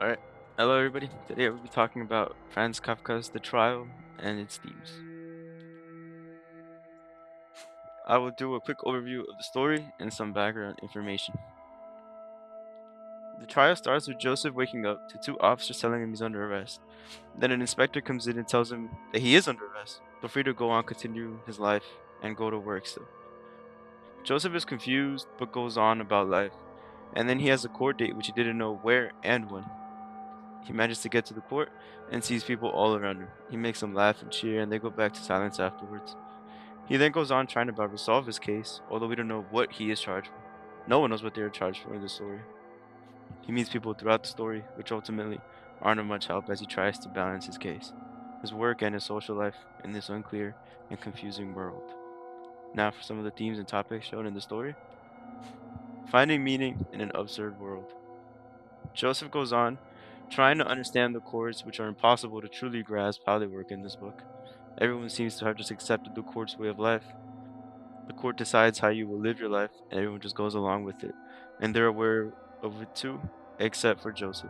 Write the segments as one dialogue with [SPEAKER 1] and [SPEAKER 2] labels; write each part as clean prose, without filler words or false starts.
[SPEAKER 1] All right. Hello, everybody. Today we'll be talking about Franz Kafka's The Trial and its themes. I will do a quick overview of the story and some background information. The trial starts with Joseph waking up to two officers telling him he's under arrest. Then an inspector comes in and tells him that he is under arrest, but free to go on, continue his life, and go to work still. Joseph is confused but goes on about life, and then he has a court date which he didn't know where and when. He manages to get to the court and sees people all around him. He makes them laugh and cheer, and they go back to silence afterwards. He then goes on trying to resolve his case, although we don't know what he is charged for. No one knows what they are charged for in the story. He meets people throughout the story, which ultimately aren't of much help as he tries to balance his case, his work, and his social life in this unclear and confusing world. Now for some of the themes and topics shown in the story. Finding meaning in an absurd world. Joseph goes on trying to understand the chords which are impossible to truly grasp how they work in this book. Everyone seems to have just accepted the court's way of life. The court decides how you will live your life, and everyone just goes along with it. And they're aware of it too, except for Joseph.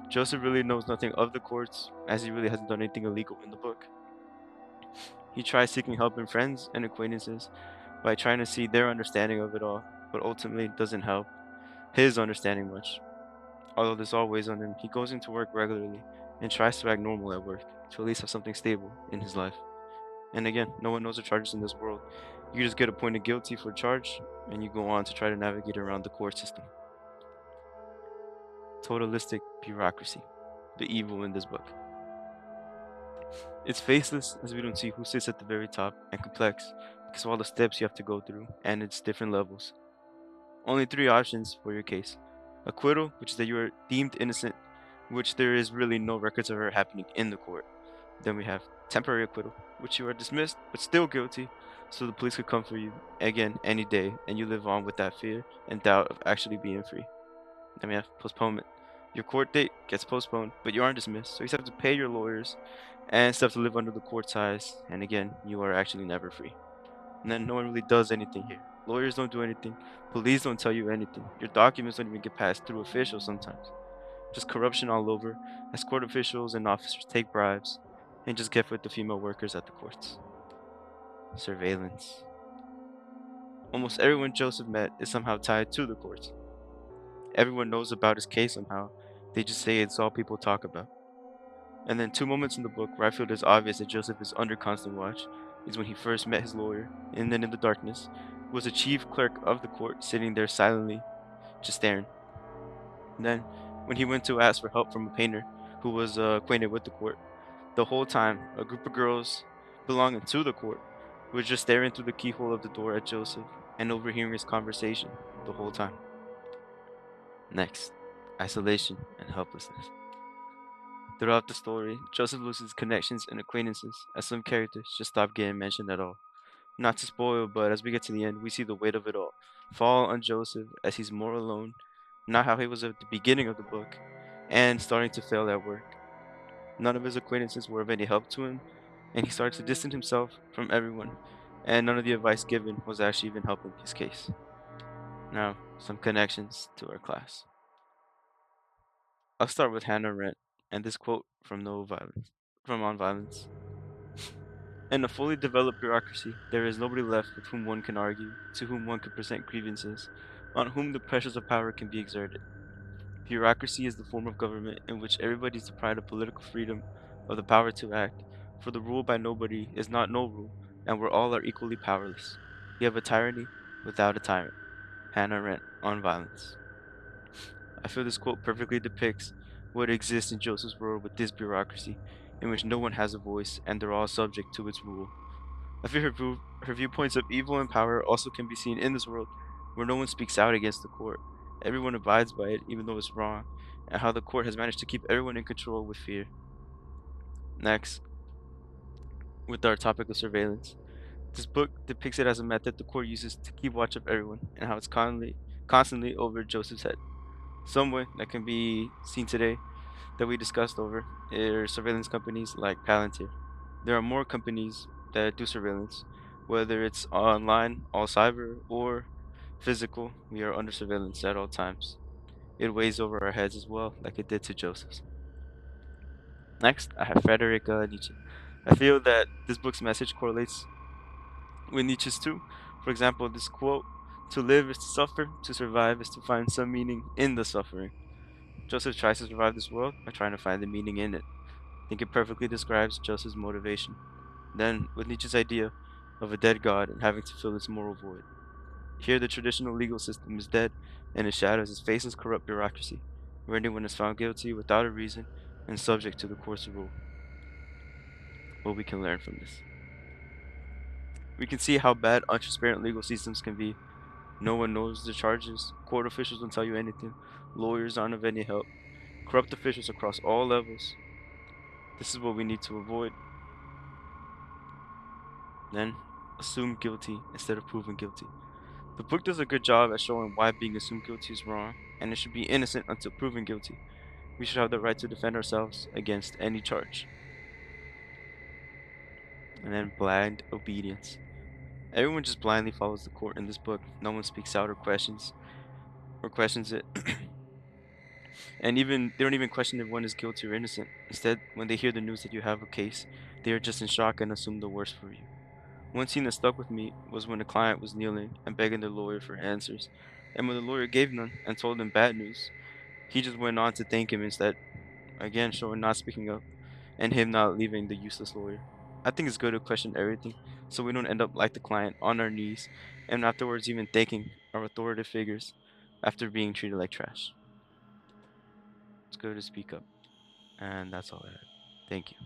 [SPEAKER 1] Joseph really knows nothing of the courts, as he really hasn't done anything illegal in the book. He tries seeking help in friends and acquaintances by trying to see their understanding of it all, but ultimately it doesn't help his understanding much. Although this all weighs on him, he goes into work regularly and tries to act normal at work to at least have something stable in his life. And again, no one knows the charges in this world. You just get appointed guilty for a charge, and you go on to try to navigate around the court system. Totalistic bureaucracy, the evil in this book. It's faceless as we don't see who sits at the very top, and complex because of all the steps you have to go through and its different levels. Only three options for your case: acquittal, which is that you are deemed innocent, which there is really no records of it happening in the court. Then we have temporary acquittal, which you are dismissed but still guilty, so the police could come for you again any day, and you live on with that fear and doubt of actually being free. Then we have postponement. Your court date gets postponed, but you aren't dismissed, so you still have to pay your lawyers and still have to live under the court's eyes, and again, you are actually never free. And then no one really does anything here. Lawyers don't do anything. Police don't tell you anything. Your documents don't even get passed through officials sometimes. Just corruption all over, as court officials and officers take bribes and just get with the female workers at the courts. Surveillance. Almost everyone Joseph met is somehow tied to the courts. Everyone knows about his case somehow. They just say it's all people talk about. And then two moments in the book where I feel it is obvious that Joseph is under constant watch is when he first met his lawyer, and then in the darkness was the chief clerk of the court sitting there silently, just staring. And then when he went to ask for help from a painter who was acquainted with the court, the whole time a group of girls belonging to the court were just staring through the keyhole of the door at Joseph and overhearing his conversation the whole time. Next, isolation and helplessness. Throughout the story, Joseph loses connections and acquaintances as some characters just stop getting mentioned at all. Not to spoil, but as we get to the end, we see the weight of it all fall on Joseph as he's more alone, not how he was at the beginning of the book, and starting to fail at work. None of his acquaintances were of any help to him, and he started to distance himself from everyone, and none of the advice given was actually even helping his case. Now, some connections to our class. I'll start with Hannah Arendt and this quote from No Violence, from On Violence. In a fully developed bureaucracy, there is nobody left with whom one can argue, to whom one can present grievances, on whom the pressures of power can be exerted. Bureaucracy is the form of government in which everybody is deprived of political freedom, of the power to act, for the rule by nobody is not no rule, and where all are equally powerless. You have a tyranny without a tyrant. Hannah Arendt on Violence. I feel this quote perfectly depicts what exists in Joseph's world with this bureaucracy, in which no one has a voice and they're all subject to its rule. I feel her viewpoints of evil and power also can be seen in this world, where no one speaks out against the court. Everyone abides by it, even though it's wrong, and how the court has managed to keep everyone in control with fear. Next, with our topic of surveillance. This book depicts it as a method the court uses to keep watch of everyone, and how it's constantly over Joseph's head. Some way that can be seen today that we discussed over are surveillance companies like Palantir. There are more companies that do surveillance, whether it's online, all cyber, or physical. We are under surveillance at all times. it weighs over our heads as well, like it did to Joseph's. Next, I have Frederick Nietzsche. I feel that this book's message correlates with Nietzsche's too. For example, this quote: "To live is to suffer, to survive is to find some meaning in the suffering." Joseph tries to survive this world by trying to find the meaning in it. I think it perfectly describes Joseph's motivation. Then, with Nietzsche's idea of a dead God and having to fill its moral void. Here, the traditional legal system is dead, and it shadows its faces corrupt bureaucracy, where anyone is found guilty without a reason and subject to the court's rule. What we can learn from this. We can see how bad untransparent legal systems can be. No one knows the charges, court officials don't tell you anything, lawyers aren't of any help, corrupt officials across all levels. This is what we need to avoid. Then, assume guilty instead of proven guilty. The book does a good job at showing why being assumed guilty is wrong, and it should be innocent until proven guilty. We should have the right to defend ourselves against any charge. And then blind obedience. Everyone just blindly follows the court in this book. No one speaks out or questions it. And even they don't even question if one is guilty or innocent. Instead, when they hear the news that you have a case, they are just in shock and assume the worst for you. One scene that stuck with me was when the client was kneeling and begging the lawyer for answers. And when the lawyer gave none and told him bad news, he just went on to thank him instead, again showing not speaking up and him not leaving the useless lawyer. I think it's good to question everything so we don't end up like the client on our knees and afterwards even thanking our authoritative figures after being treated like trash. It's good to speak up. And that's all I had. Thank you.